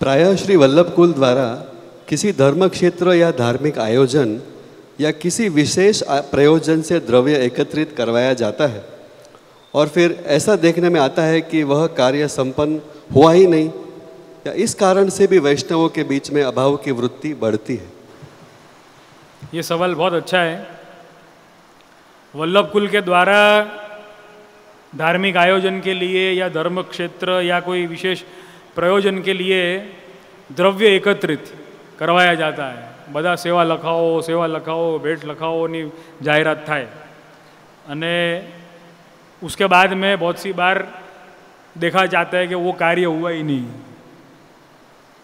प्रायः श्री वल्लभ कुल द्वारा किसी धर्म क्षेत्र या धार्मिक आयोजन या किसी विशेष प्रयोजन से द्रव्य एकत्रित करवाया जाता है और फिर ऐसा देखने में आता है कि वह कार्य संपन्न हुआ ही नहीं, या इस कारण से भी वैष्णवों के बीच में अभाव की वृत्ति बढ़ती है। ये सवाल बहुत अच्छा है। वल्लभ कुल के द्वारा धार्मिक आयोजन के लिए या धर्म क्षेत्र या कोई विशेष प्रयोजन के लिए द्रव्य एकत्रित करवाया जाता है। બધા સેવા લખાવો ભેટ લખાઓની જાહેરાત થાય અને उसके बाद में बहुत सी बार देखा जाता है कि वो कार्य हुआ ही नहीं।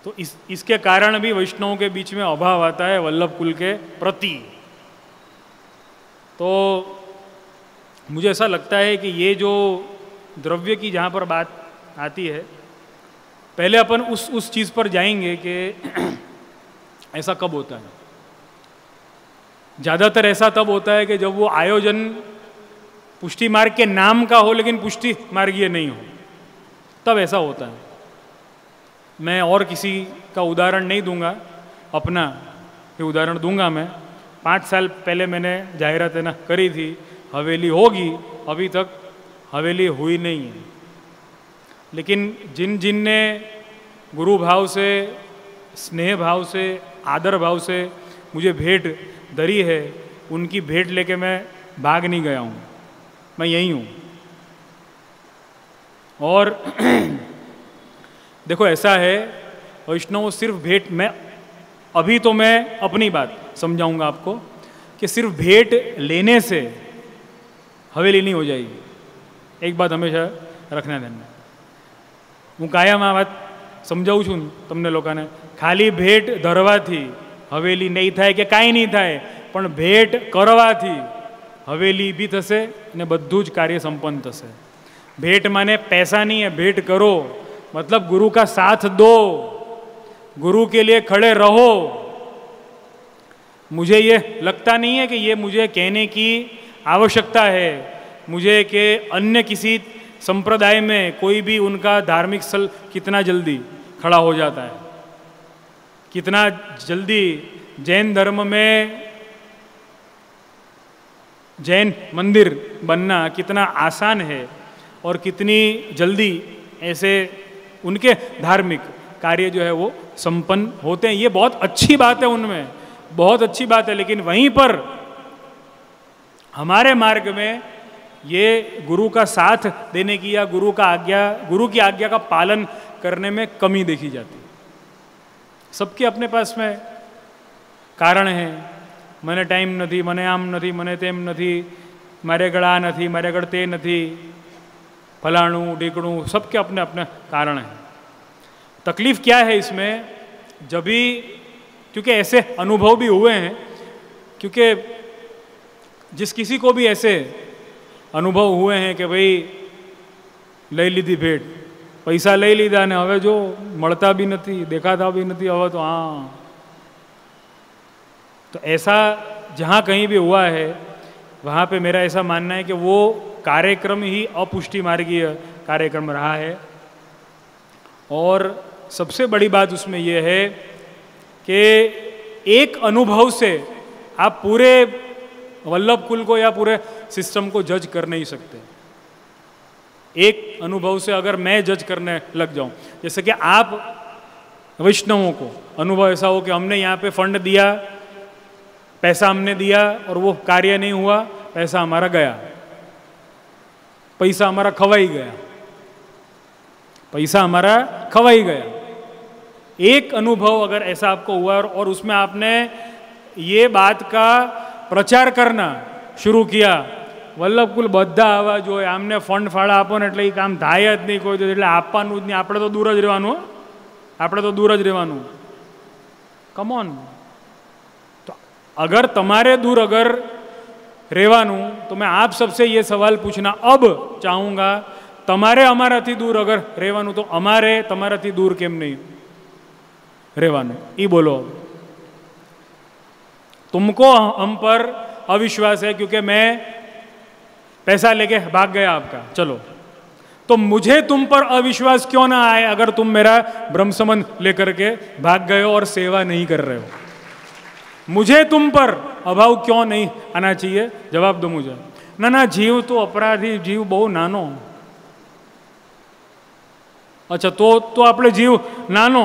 तो इसके कारण भी वैष्णवों के बीच में अभाव आता है वल्लभ कुल के प्रति। तो मुझे ऐसा लगता है कि ये जो द्रव्य की जहाँ पर बात आती है, पहले अपन उस चीज़ पर जाएंगे कि ऐसा कब होता है। ज़्यादातर ऐसा तब होता है कि जब वो आयोजन पुष्टि मार्ग के नाम का हो लेकिन पुष्टि मार्गीय नहीं हो, तब ऐसा होता है। मैं और किसी का उदाहरण नहीं दूंगा, अपना ये उदाहरण दूंगा। मैं 5 साल पहले मैंने जाहिरात ना करी थी, हवेली होगी, अभी तक हवेली हुई नहीं है। लेकिन जिन ने गुरु भाव से, स्नेह भाव से, आदर भाव से मुझे भेंट धरी है, उनकी भेंट लेके मैं भाग नहीं गया हूँ, मैं यहीं हूँ। और देखो ऐसा है, वैष्णव सिर्फ भेंट में, अभी तो मैं अपनी बात समझाऊंगा आपको कि सिर्फ भेंट लेने से हवेली नहीं हो जाएगी। एक बात हमेशा रखना ध्यान में, હું કાયમ આ વાત સમજાવું છું તમને લોકોને, ખાલી ભેટ ધરવાથી હવેલી નહીં થાય કે કાંઈ નહીં થાય, પણ ભેટ કરવાથી હવેલી બી થશે અને બધું જ કાર્ય સંપન્ન થશે। भेंट माने पैसा नहीं है, भेंट करो मतलब गुरु का साथ दो, गुरु के लिए खड़े रहो। मुझे ये लगता नहीं है कि ये मुझे कहने की आवश्यकता है मुझे कि अन्य किसी संप्रदाय में कोई भी उनका धार्मिक स्थल कितना जल्दी खड़ा हो जाता है, कितना जल्दी जैन धर्म में जैन मंदिर बनना कितना आसान है और कितनी जल्दी ऐसे उनके धार्मिक कार्य जो है वो संपन्न होते हैं। ये बहुत अच्छी बात है, उनमें बहुत अच्छी बात है। लेकिन वहीं पर हमारे मार्ग में ये गुरु का साथ देने की या गुरु की आज्ञा का पालन करने में कमी देखी जाती है। सबके अपने पास में कारण है, મને ટાઈમ નથી, મને આમ નથી, મને તેમ નથી, મારે ગળ આ નથી, મારે ગળ તે નથી, फलाणु ढीकणु, सबके अपने अपने कारण हैं। तकलीफ क्या है इसमें, जब भी, क्योंकि ऐसे अनुभव भी हुए हैं, क्योंकि जिस किसी को भी ऐसे अनुभव हुए हैं कि भाई लई लीधी भेंट, पैसा लई लीधा ने हवे जो મળતા भी नहीं, देखाता भी नहीं, हवे तो हाँ। तो ऐसा जहाँ कहीं भी हुआ है वहाँ पे मेरा ऐसा मानना है कि वो कार्यक्रम ही अपुष्टि मार्गीय कार्यक्रम रहा है। और सबसे बड़ी बात उसमें यह है कि एक अनुभव से आप पूरे वल्लभ कुल को या पूरे सिस्टम को जज कर नहीं सकते। एक अनुभव से अगर मैं जज करने लग जाऊं, जैसे कि आप वैष्णवों को अनुभव ऐसा हो कि हमने यहाँ पे फंड दिया, पैसा हमने दिया और वो कार्य नहीं हुआ, पैसा हमारा गया, पैसा हमारा खवाई गया, पैसा हमारा खवाई गया। एक अनुभव अगर ऐसा आपको हुआ और उसमें आपने ये बात का प्रचार करना शुरू किया, वल्लभ कुल બધા આવા જોઈએ, આમને ફંડ ફાળા આપો ને એટલે એ કામ થાય જ નહીં કોઈ, એટલે આપવાનું જ નહીં, આપણે તો દૂર જ રહેવાનું, આપણે તો દૂર જ રહેવાનું। Come on. तो अगर तुम्हारे दूर अगर રહેવાનું, तो मैं आप सबसे ये सवाल पूछना अब चाहूँगा, તમારે અમારાથી दूर अगर રહેવાનું तो અમારે તમારાથી दूर કેમ નહીં રહેવાનું, ये बोलो। तुमको हम पर अविश्वास है क्योंकि मैं पैसा लेके भाग गया आपका, चलो। तो तो मुझे तुम पर अविश्वास क्यों ना आए अगर तुम मेरा ब्रह्म संबंध लेकर के भाग गए हो और सेवा नहीं कर रहे हो? मुझे तुम पर अभाव क्यों नहीं आना चाहिए? जवाब दो मुझे। ना जीव तो अपराधी, जीव बहु नानो। अच्छा, तो આપણે जीव नानो।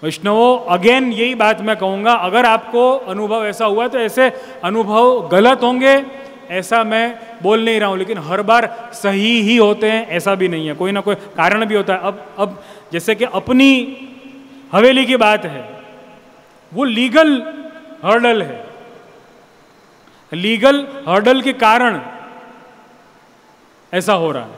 वैष्णवों, अगेन यही बात मैं कहूंगा, अगर आपको अनुभव ऐसा हुआ तो ऐसे अनुभव गलत होंगे ऐसा मैं बोल नहीं रहा हूं, लेकिन हर बार सही ही होते हैं ऐसा भी नहीं है, कोई ना कोई कारण भी होता है। अब जैसे कि अपनी हवेली की बात है, वो लीगल हर्डल है, लीगल हर्डल के कारण ऐसा हो रहा है,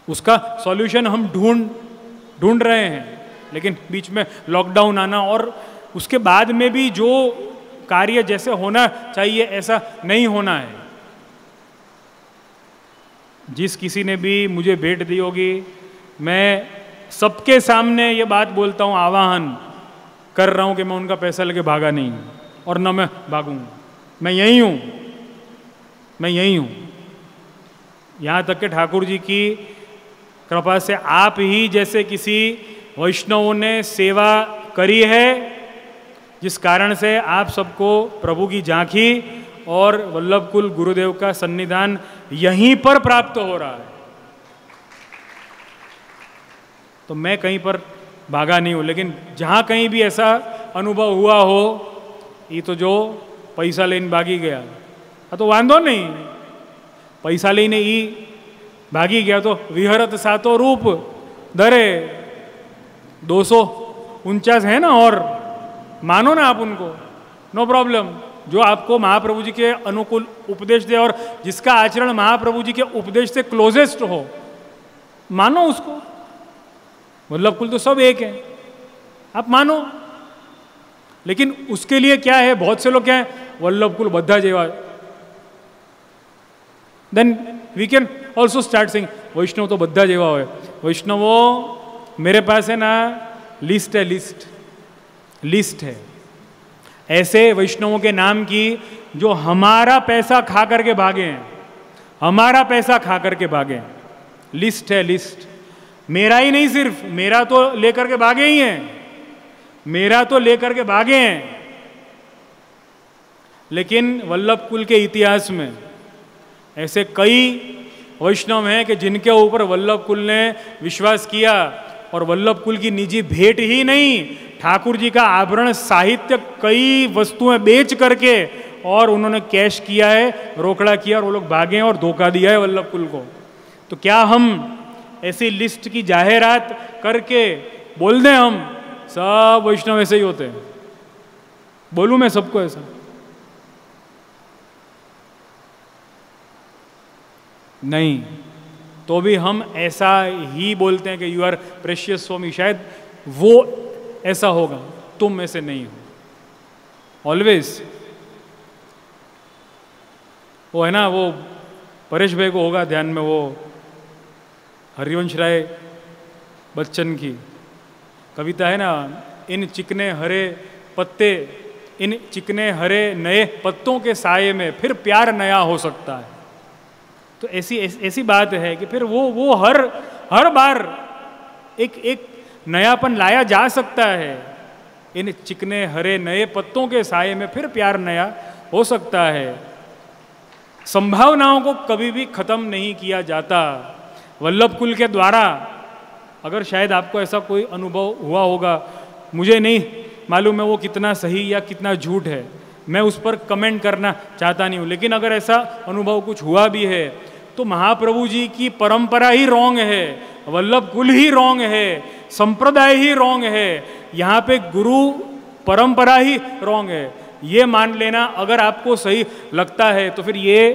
उसका सॉल्यूशन हम ढूंढ रहे हैं, लेकिन बीच में लॉकडाउन आना और उसके बाद में भी जो कार्य जैसे होना चाहिए ऐसा नहीं होना है। जिस किसी ने भी मुझे भेंट दी होगी, मैं सबके सामने ये बात बोलता हूँ, आवाहन कर रहा हूँ कि मैं उनका पैसा लेके भागा नहीं हूँ और न मैं भागूंगा। मैं यही हूँ, मैं यही हूँ। यहाँ तक कि ठाकुर जी की कृपा से आप ही जैसे किसी वैष्णवों ने सेवा करी है, जिस कारण से आप सबको प्रभु की झांकी और वल्लभ कुल गुरुदेव का सन्निधान यहीं पर प्राप्त हो रहा है। तो मैं कहीं पर भागा नहीं हूं, लेकिन जहां कहीं भी ऐसा अनुभव हुआ हो, ये तो जो पैसा लेने भागी गया, तो वांधो नहीं, पैसा लेने ही भागी गया तो विहरत सातो रूप धरे 249 है ना, और मानो ना आप उनको, नो प्रॉब्लम। जो आपको महाप्रभु जी के अनुकूल उपदेश दे और जिसका आचरण महाप्रभु जी के उपदेश से क्लोजेस्ट हो, मानो उसको। वल्लभ कुल तो सब एक है, आप मानो। लेकिन उसके लिए क्या है, बहुत से लोग क्या है, वल्लभ कुल बद्धा जेवा, then we can also start sing Vaishnav तो बद्धा जेवा हो। वैष्णवों, मेरे पास है ना लिस्ट है, लिस्ट है ऐसे वैष्णवों के नाम की जो हमारा पैसा खा करके भागे हैं, हमारा पैसा खा करके भागे हैं। लिस्ट है, लिस्ट। मेरा ही नहीं, सिर्फ मेरा तो लेकर के भागे ही हैं, मेरा तो लेकर के भागे हैं, लेकिन वल्लभ कुल के इतिहास में ऐसे कई वैष्णव हैं कि जिनके ऊपर वल्लभ कुल ने विश्वास किया और वल्लभ कुल की निजी भेंट ही नहीं, ठाकुर जी का आभरण साहित्य कई वस्तुएं बेच करके और उन्होंने कैश किया है, रोकड़ा किया और वो लोग भागे हैं और धोखा दिया है वल्लभ कुल को। तो क्या हम ऐसी लिस्ट की जाहिरात करके बोल दें हम सब वैष्णव ऐसे ही होते हैं? बोलूं मैं सबको ऐसा? नहीं। तो भी हम ऐसा ही बोलते हैं कि you are precious for me, शायद वो ऐसा होगा, तुम ऐसे नहीं हो। ऑलवेज वो है ना, वो परेश भाई को होगा ध्यान में, वो हरिवंश राय बच्चन की कविता है ना, इन चिकने हरे पत्ते, इन चिकने हरे नए पत्तों के साये में फिर प्यार नया हो सकता है। तो ऐसी बात है कि फिर वो हर बार एक नयापन लाया जा सकता है। इन चिकने हरे नए पत्तों के साये में फिर प्यार नया हो सकता है। संभावनाओं को कभी भी खत्म नहीं किया जाता। वल्लभ कुल के द्वारा, अगर शायद आपको ऐसा कोई अनुभव हुआ होगा, मुझे नहीं मालूम है वो कितना सही या कितना झूठ है, मैं उस पर कमेंट करना चाहता नहीं हूँ, लेकिन अगर ऐसा अनुभव कुछ हुआ भी है तो महाप्रभु जी की परंपरा ही रॉन्ग है, वल्लभ कुल ही रॉन्ग है, संप्रदाय ही रॉन्ग है, यहाँ पे गुरु परंपरा ही रॉन्ग है। ये मान लेना अगर आपको सही लगता है तो फिर ये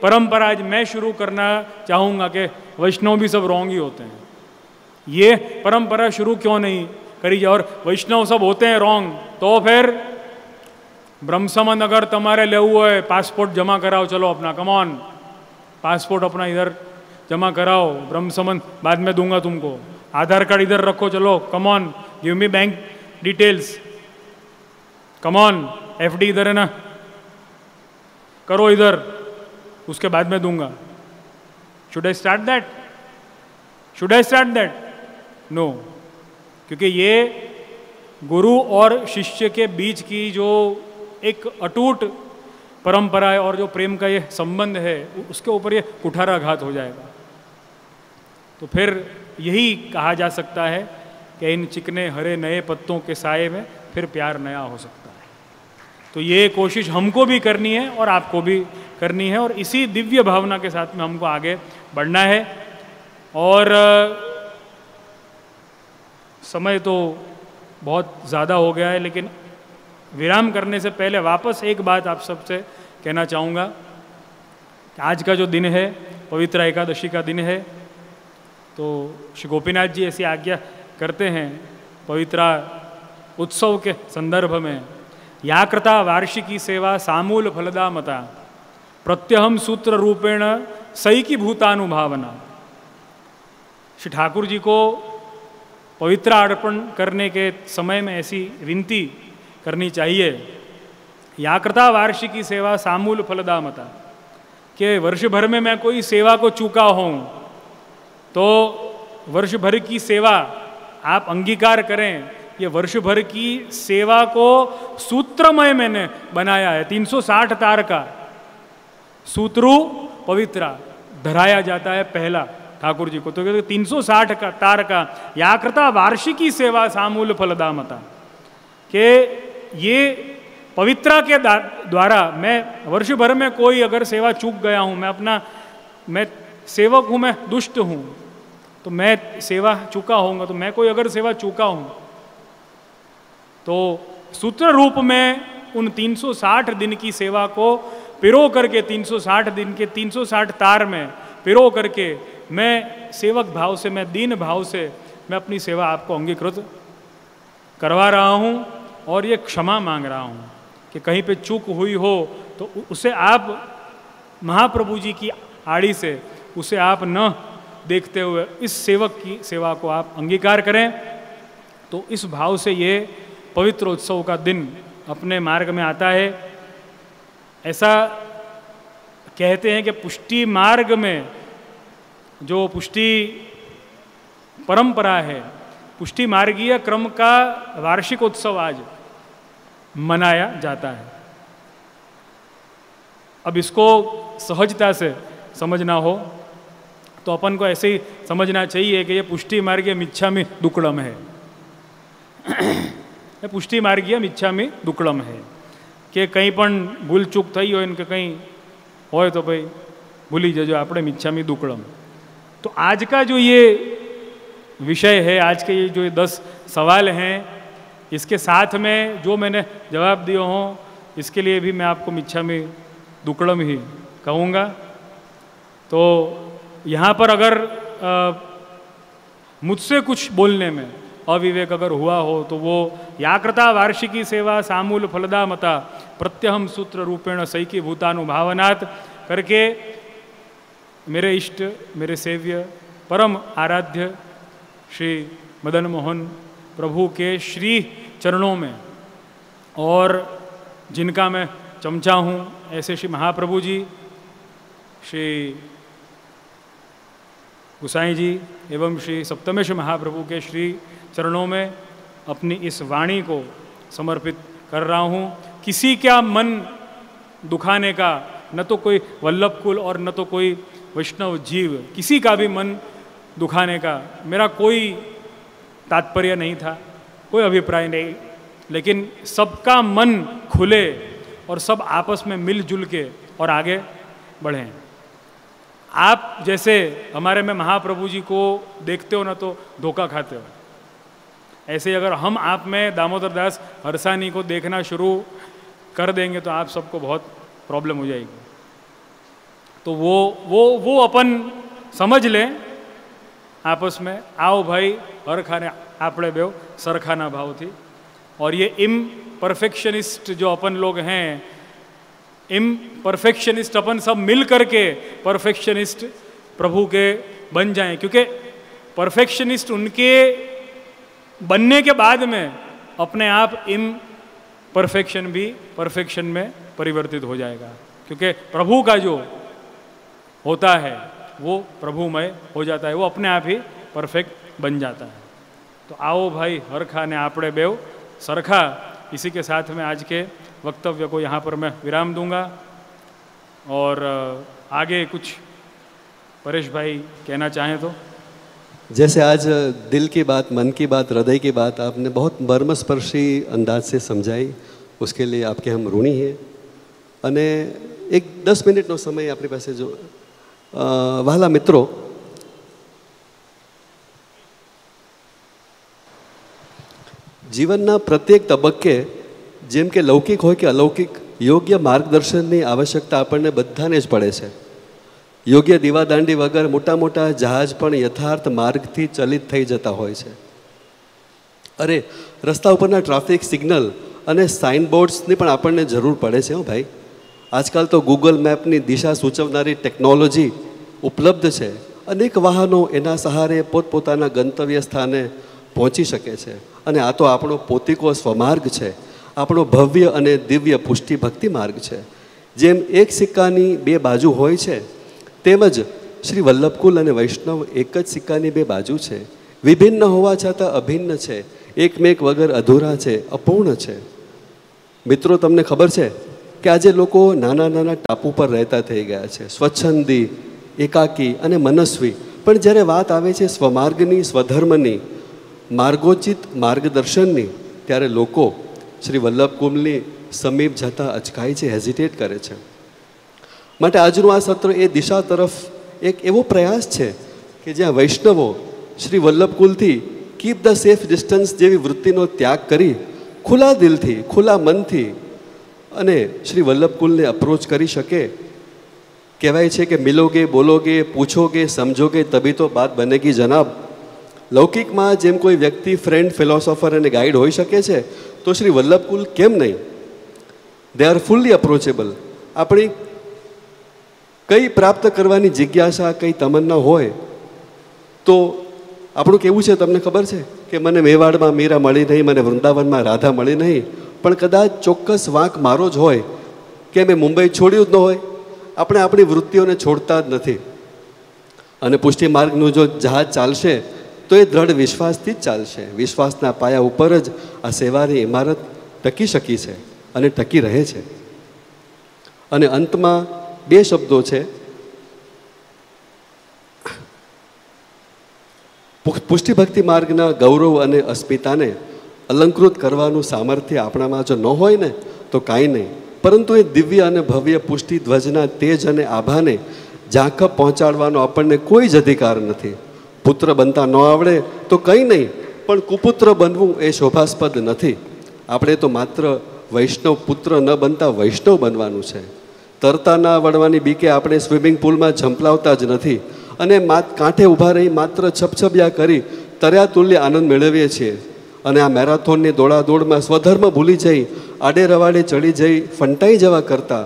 परंपरा आज मैं शुरू करना चाहूँगा कि वैष्णव भी सब रॉन्ग ही होते हैं। ये परंपरा शुरू क्यों नहीं करी जाए, और वैष्णव सब होते हैं रॉन्ग, तो फिर ब्रह्म संबंध अगर तुम्हारे ले हुआ है, पासपोर्ट जमा कराओ, चलो अपना, कम ऑन, पासपोर्ट अपना इधर जमा कराओ, ब्रह्म संबंध बाद में दूंगा तुमको, आधार कार्ड इधर रखो, चलो come on, give me bank details. Come on, FD इधर है ना, करो इधर, उसके बाद में दूंगा। Should I start that? Should I start that? No, क्योंकि ये गुरु और शिष्य के बीच की जो एक अटूट परंपरा है और जो प्रेम का ये संबंध है, उसके ऊपर ये कुठाराघात हो जाएगा। तो फिर यही कहा जा सकता है कि इन चिकने हरे नए पत्तों के साए में फिर प्यार नया हो सकता है। तो ये कोशिश हमको भी करनी है और आपको भी करनी है, और इसी दिव्य भावना के साथ में हमको आगे बढ़ना है। और समय तो बहुत ज़्यादा हो गया है, लेकिन विराम करने से पहले वापस एक बात आप सबसे कहना चाहूँगा कि आज का जो दिन है, पवित्र एकादशी का दिन है, तो श्री गोपीनाथ जी ऐसी आज्ञा करते हैं पवित्र उत्सव के संदर्भ में, या कृता वार्षिकी सेवा सामूल फलदा मता प्रत्यहम सूत्र रूपेण सैकी भूतानुभावना। श्री ठाकुर जी को पवित्र अर्पण करने के समय में ऐसी विनती करनी चाहिए, या कृता वार्षिकी सेवा सामूल फलदा मता, कि वर्ष भर में मैं कोई सेवा को चूका हूँ तो वर्ष भर की सेवा आप अंगीकार करें। ये वर्ष भर की सेवा को सूत्रमय मैंने बनाया है, 360 तार का सूत्रु पवित्रा धराया जाता है पहला ठाकुर जी को। तो 360 का तार का याकृता वार्षिकी सेवा सामूल फलदा मता, कि ये पवित्रा के द्वारा मैं वर्ष भर में कोई अगर सेवा चूक गया हूँ, मैं सेवक हूँ, मैं दुष्ट हूँ, तो मैं सेवा चूका होऊंगा, तो मैं कोई अगर सेवा चूका हूँ तो सूत्र रूप में उन 360 दिन की सेवा को पिरो करके 360 दिन के 360 तार में पिरो करके मैं सेवक भाव से, मैं दीन भाव से मैं अपनी सेवा आपको अंगीकृत करवा रहा हूँ, और ये क्षमा मांग रहा हूँ कि कहीं पे चूक हुई हो तो उसे आप महाप्रभु जी की आड़ी से उसे आप न देखते हुए इस सेवक की सेवा को आप अंगीकार करें। तो इस भाव से ये पवित्र उत्सव का दिन अपने मार्ग में आता है। ऐसा कहते हैं कि पुष्टि मार्ग में जो पुष्टि परंपरा है, पुष्टि मार्गीय क्रम का वार्षिक उत्सव आज मनाया जाता है। अब इसको सहजता से समझना हो तो अपन को ऐसे ही समझना चाहिए कि ये पुष्टि मार्गीय मिच्छामि दुक्कड़म है। ये पुष्टि मार्गीय मिच्छामि दुक्कड़म है कि कहीं पण भूल चूक थई हो इनके कहीं हो तो भाई भूली जजो आपणे मिच्छामि दुक्कड़म। तो आज का जो ये विषय है, आज के ये जो 10 सवाल हैं, इसके साथ में जो मैंने जवाब दिए हों, इसके लिए भी मैं आपको मिच्छामि दुक्कड़म ही कहूँगा। तो यहाँ पर अगर मुझसे कुछ बोलने में अविवेक अगर हुआ हो तो वो याकृता वार्षिकी सेवा सामूल फलदा मता प्रत्यहम सूत्र रूपेण सैकी भूतानुभावनात् करके मेरे इष्ट, मेरे सेव्य, परम आराध्य श्री मदन मोहन प्रभु के श्री चरणों में, और जिनका मैं चमचा हूँ, ऐसे श्री महाप्रभु जी, श्री गुसाई जी एवं श्री सप्तमेश महाप्रभु के श्री चरणों में अपनी इस वाणी को समर्पित कर रहा हूँ। किसी का मन दुखाने का न तो कोई वल्लभ कुल और न तो कोई वैष्णव जीव, किसी का भी मन दुखाने का मेरा कोई तात्पर्य नहीं था, कोई अभिप्राय नहीं, लेकिन सबका मन खुले और सब आपस में मिलजुल के और आगे बढ़ें। आप जैसे हमारे में महाप्रभु जी को देखते हो ना तो धोखा खाते हो, ऐसे ही अगर हम आप में दामोदर दास हरसानी को देखना शुरू कर देंगे तो आप सबको बहुत प्रॉब्लम हो जाएगी। तो वो अपन समझ लें आपस में, आओ भाई हर खाने आपड़े बेव सरखाना भाव थी। और ये इम्परफेक्शनिस्ट जो अपन लोग हैं, इम्परफेक्शनिस्ट अपन सब मिल करके परफेक्शनिस्ट प्रभु के बन जाएं, क्योंकि परफेक्शनिस्ट उनके बनने के बाद में अपने आप परफेक्शन भी परफेक्शन में परिवर्तित हो जाएगा, क्योंकि प्रभु का जो होता है वो प्रभुमय हो जाता है, वो अपने आप ही परफेक्ट बन जाता है। तो आओ भाई हरखा ने आपड़े बेव सरखा। इसी के साथ में आज के वक्तव्य को यहाँ पर मैं विराम दूंगा और आगे कुछ परेश भाई कहना चाहें तो। जैसे आज दिल की बात, मन की बात, हृदय की बात आपने बहुत मर्मस्पर्शी अंदाज से समझाई, उसके लिए आपके हम ऋणी हैं। અને એક 10 મિનિટનો સમય આપણી પાસે જો વહાલા મિત્રો, જીવનના પ્રત્યેક તબક્કે જેમ કે લૌકિક હોય કે અલૌકિક યોગ્ય માર્ગદર્શનની આવશ્યકતા આપણને બધાને જ પડે છે. યોગ્ય દીવાદાંડી વગર મોટા મોટા જહાજ પણ યથાર્થ માર્ગથી ચલિત થઈ જતા હોય છે. અરે રસ્તા ઉપરના ટ્રાફિક સિગ્નલ અને સાઇનબોર્ડ્સની પણ આપણને જરૂર પડે છે. ભાઈ આજકાલ તો ગૂગલ મેપની દિશા સૂચવનારી ટેકનોલોજી ઉપલબ્ધ છે. અનેક વાહનો એના સહારે પોતપોતાના ગંતવ્ય સ્થાને પહોંચી શકે છે. અને આ તો આપણો પોતિકો સ્વમાર્ગ છે, આપણો ભવ્ય અને દિવ્ય પુષ્ટિ ભક્તિ માર્ગ છે. જેમ એક સિક્કાની બે બાજુ હોય છે તેમજ શ્રી વલ્લભકુલ અને વૈષ્ણવ એક જ સિક્કાની બે બાજુ છે. વિભિન્ન હોવા છતાં અભિન્ન છે, એકમેક વગર અધૂરા છે, અપૂર્ણ છે. મિત્રો, તમને ખબર છે કે આજે લોકો નાના નાના ટાપુ પર રહેતા થઈ ગયા છે, સ્વચ્છંદી, એકાકી અને મનસ્વી. પણ જ્યારે વાત આવે છે સ્વમાર્ગની, સ્વધર્મની, માર્ગોચિત માર્ગદર્શનની, ત્યારે લોકો શ્રી વલ્લભકુલની સમીપ જતાં અચકાય છે, હેઝિટેટ કરે છે. માટે આજનું આ સત્ર એ દિશા તરફ એક એવો પ્રયાસ છે કે જ્યાં વૈષ્ણવો શ્રી વલ્લભકુલથી કીપ ધ સેફ ડિસ્ટન્સ જેવી વૃત્તિનો ત્યાગ કરી ખુલ્લા દિલથી, ખુલ્લા મનથી અને શ્રી વલ્લભકુલને અપ્રોચ કરી શકે. કહેવાય છે કે મિલોગે, બોલોગે, પૂછોગે, સમજોગે તભી તો બાત બનેગી જનાબ. લૌકિકમાં જેમ કોઈ વ્યક્તિ ફ્રેન્ડ, ફિલોસોફર અને ગાઈડ હોઈ શકે છે, તો શ્રી વલ્લભકુલ કેમ નહીં? They are fully approachable. આપણી કંઈ પ્રાપ્ત કરવાની જિજ્ઞાસા, કંઈ તમન્ના હોય તો આપણું કેવું છે તમને ખબર છે કે મને મેવાડમાં મીરા મળી નહીં, મને વૃંદાવનમાં રાધા મળી નહીં, પણ કદાચ ચોક્કસ વાંક મારો જ હોય કે મેં મુંબઈ છોડ્યું જ ન હોય. આપણે આપણી વૃત્તિઓને છોડતા જ નથી. અને પુષ્ટિ માર્ગનું જો જહાજ ચાલશે તો એ દ્રઢ વિશ્વાસથી જ ચાલશે. વિશ્વાસના પાયા ઉપર જ આ સેવાની ઇમારત ટકી શકી છે અને ટકી રહે છે. અને અંતમાં બે શબ્દો છે. પુષ્ટિ ભક્તિ માર્ગના ગૌરવ અને અસ્મિતાને અલંકૃત કરવાનું સામર્થ્ય આપણામાં જો ન હોય ને તો કાંઈ નહીં. પરંતુ એ દિવ્ય અને ભવ્ય પુષ્ટિ ધ્વજના તેજ અને આભાને ઝાંખપ પહોંચાડવાનો આપણને કોઈ જ અધિકાર નથી. પુત્ર બનતા ન આવડે તો કંઈ નહીં, પણ કુપુત્ર બનવું એ શોભાસ્પદ નથી. આપણે તો માત્ર વૈષ્ણવ પુત્ર ન બનતા વૈષ્ણવ બનવાનું છે. તરતા ના આવડવાની બીકે આપણે સ્વિમિંગ પુલમાં ઝંપલાવતા જ નથી અને કાંઠે ઊભા રહી માત્ર છપછપિયા કરી તર્યા તુલ્ય આનંદ મેળવીએ છીએ. અને આ મેરાથોનની દોડાદોડમાં સ્વધર્મ ભૂલી જઈ આડે રવાડે ચડી જઈ ફંટાઈ જવા કરતાં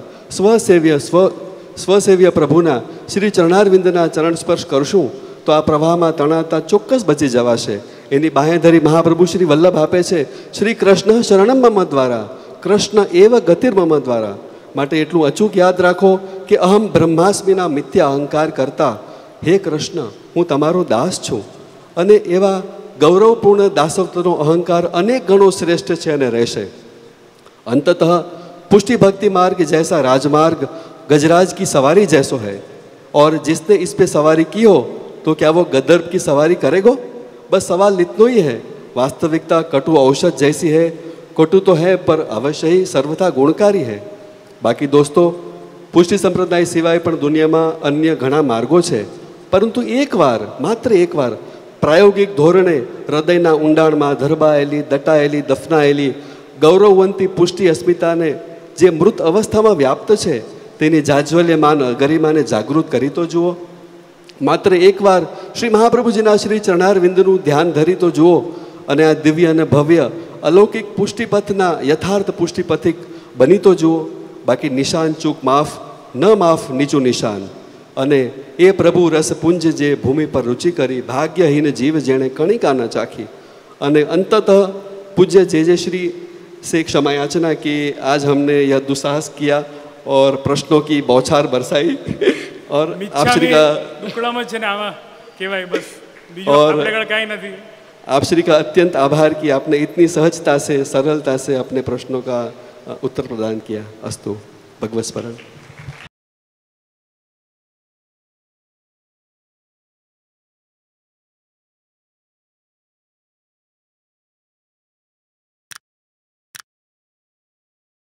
સ્વસેવ્ય પ્રભુના શ્રી ચરણારવિંદના ચરણ સ્પર્શ કરશું તો આ પ્રવાહમાં તણાતા ચોક્કસ બચી જવાશે. એની બાહેધરી મહાપ્રભુ શ્રી વલ્લભ આપે છે, શ્રી કૃષ્ણ શરણમ મમ દ્વારા, કૃષ્ણ એવ ગતિર્મમ દ્વારા. માટે એટલું અચૂક યાદ રાખો કે અહમ બ્રહ્માસ્મિના મિથ્યા અહંકાર કરતા હે કૃષ્ણ, હું તમારો દાસ છું. અને એવા ગૌરવપૂર્ણ દાસત્વનો અહંકાર અનેક ગણો શ્રેષ્ઠ છે અને રહેશે. अंततः पुष्टि भक्ति मार्ग जैसा राजमार्ग गजराज की सवारी जैसो है, और जिसने इस पे सवारी की हो तो क्या वो गदर्प की सवारी करेगो? बस सवाल इतना ही है. वास्तविकता कटु औषध जैसी है, कटु तो है पर अवश्य ही सर्वथा गुणकारी है. बाकी दोस्तों, पुष्टि संप्रदाय सिवाय पण दुनियाમાં અન્ય ઘણા માર્ગો છે, પરંતુ એકવાર, માત્ર એકવાર પ્રાયોગિક ધોરણે હૃદયના ઊંડાણમાં ધરબાયેલી, દટાયેલી, દફનાયેલી ગૌરવવંતી પુષ્ટિ અસ્મિતાને જે મૃત અવસ્થામાં વ્યાપ્ત છે તેની જાજ્વલ્યમાન ગરિમાને જાગૃત કરી તો જુઓ. માત્ર એકવાર શ્રી મહાપ્રભુજીના શ્રી ચરણારવિંદનું ધ્યાન ધરી તો જુઓ અને આ દિવ્ય અને ભવ્ય અલૌકિક પુષ્ટિપથના યથાર્થ પુષ્ટિપથિક બની તો જુઓ. બાકી નિશાન ચૂક માફ, ન માફ નીચું નિશાન. અને એ પ્રભુ રસપુંજ જે ભૂમિ પર રુચિ કરી ભાગ્યહીન જીવ જેણે કણિકા ન ચાખી. અને અંતતઃ પૂજ્ય જે શ્રી से क्षमा याचना कि आज हमने यह दुस्साहस किया और प्रश्नों की बौछार बरसाई और आप श्री का દુકડામાં છે ને આમાં કહેવાય બસ બીજો આપણે આગળ કાંઈ નથી. आप श्री का अत्यंत आभार कि आपने इतनी सहजता से सरलता से अपने प्रश्नों का उत्तर प्रदान किया. अस्तु. भगवत स्मरण.